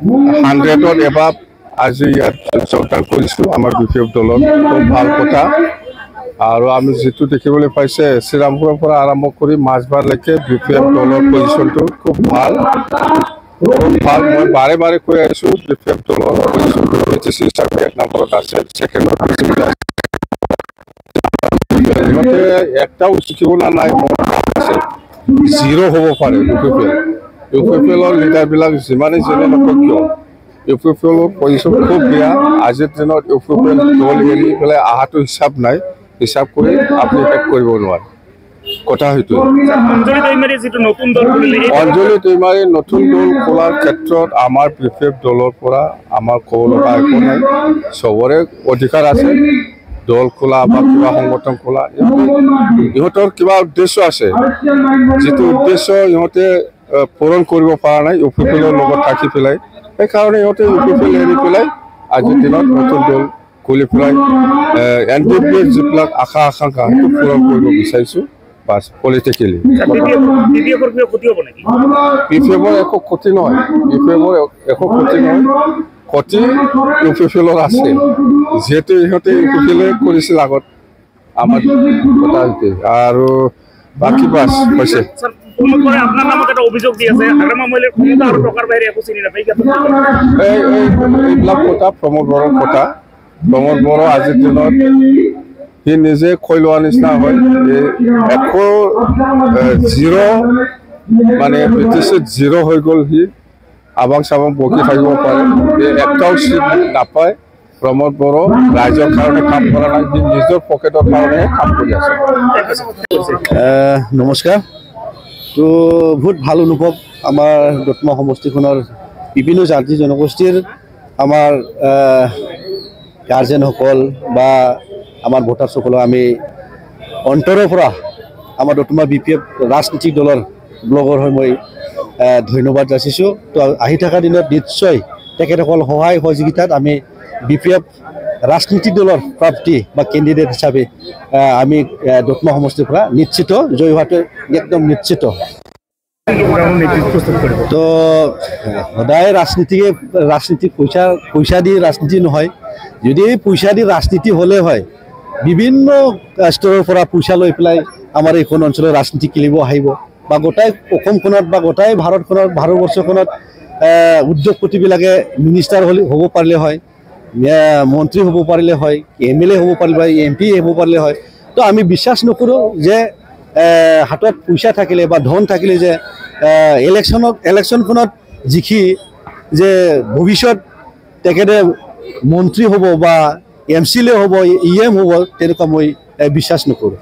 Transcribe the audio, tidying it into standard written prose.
100ত এবাৰ আজি ইয়াত যোগদান কৰিছোঁ আমাৰ বিপিএফ দলৰ খুব ভাল কথা আৰু আমি যেটো দেখিবলৈ পাইছে শ্ৰীৰামপুৰৰ পৰা আৰম্ভ কৰি মাছবাৰলৈকে বিপিএফ দলৰ পজিশ্যনটো খুব ভাল মই বাৰে বাৰে কৈ আছোঁ বিপিএফ দলৰ পজিশ্যনটো BTC হিচাপে 1 নম্বৰত আছে ছেকেণ্ডত ইহঁতে একটাও শিকিবলৈ নাই জিৰ' হ'ব পাৰে ইউপিপিএলৰ লিডাৰবিলাক যিমানেই যেনে নকয় কিয় ইউপিপিএলৰ পজিশ্যন খুব বেয়া আজিৰ দিনত ইউপিপিএল দল এৰি পেলাই আহাটো হিচাপ কৰি আপুনি শেষ কৰিব নোৱাৰে কথা হয়তো অঞ্জলি দৈমাৰী নতুন দল খোলাৰ ক্ষেত্ৰত আমাৰ বিপিএফ দলৰ পৰা আমাৰ ক'ব লগা একো নাই চবৰে অধিকাৰ আছে দল খোলা বা কিবা সংগঠন খোলা ইহঁতৰ কিবা উদ্দেশ্য আছে যেটো উদ্দেশ্য ইহঁতে পূৰণ কৰিব পৰা নাই ইউপিপিএলৰ লগত থাকি পেলাই সেইকাৰণে ইহঁতে ইউপিপিএল এৰি পেলাই আজিৰ দিনত নতুন দল খুলি পেলাই এনডিপিৰ যিবিলাক আশা আকাংক্ষা সেইটো পূৰণ কৰিব বিচাৰিছোঁ বাছ পলিটিকেলি বিপিএফৰ একো ক্ষতি নহয় ক্ষতি ইউপিপিএলৰ আছে যিহেতু ইহঁতে ইউপিপিএলে কৰিছিল আগত আমাৰ কথা হৈছে আৰু বাকী বাছ হৈছে এইবিলাক কথা প্ৰমোদ বড়োৰ কথা প্ৰমোদ বড়ো আজিৰ দিনত সি নিজে কৈ লোৱাৰ নিচিনা হয় একো জিৰ' মানে BTCত জিৰ' হৈ গ'ল সি আবাং চাবাং বকি থাকিব পাৰে একটাও চিট নাপায় প্ৰমোদ বড়ো ৰাইজৰ কাৰণে কাম কৰা নাই সি নিজৰ পকেটৰ কাৰণে কাম কৰি আছে নমস্কাৰ তো বহুত ভাল অনুভৱ আমাৰ দত্মা সমষ্টিখনৰ বিভিন্ন জাতি জনগোষ্ঠীৰ আমাৰ গাৰ্জেনসকল বা আমাৰ ভোটাৰসকলক আমি অন্তৰৰ পৰা আমাৰ দত্মা বিপিএফ ৰাজনীতিক দলৰ ব্লগৰ হৈ মই ধন্যবাদ যাচিছোঁ তো আহি থকা দিনত নিশ্চয় তেখেতসকল সহায় সহযোগিতাত আমি বিপিএফ ৰাজনীতিক দলৰ প্ৰাৰ্থী বা কেণ্ডিডেট হিচাপে আমি দত্মা সমষ্টিৰ পৰা নিশ্চিত জয় হোৱাটো একদম নিশ্চিত তো সদায় ৰাজনীতি পইচা দি ৰাজনীতি নহয় যদি পইচা দি ৰাজনীতি হ'লে হয় বিভিন্ন স্তৰৰ পৰা পইচা লৈ পেলাই আমাৰ এইখন অঞ্চলৰ ৰাজনীতি খেলিব আহিব বা গোটাই অসমখনত বা গোটাই ভাৰতবৰ্ষখনত উদ্যোগপতিবিলাকে মিনিষ্টাৰ হ'ব পাৰিলে হয় মন্ত্ৰী হ'ব পাৰিলে হয় MLA হ'ব পাৰিলে হয় MP হ'ব পাৰিলে হয় তো আমি বিশ্বাস নকৰোঁ যে হাতত পইচা থাকিলে বা ধন থাকিলে যে ইলেকশ্যনখনত জিকি যে ভৱিষ্যত তেখেতে মন্ত্ৰী হ'ব বা MCLA হ'ব EM হ'ব তেনেকুৱা মই বিশ্বাস নকৰোঁ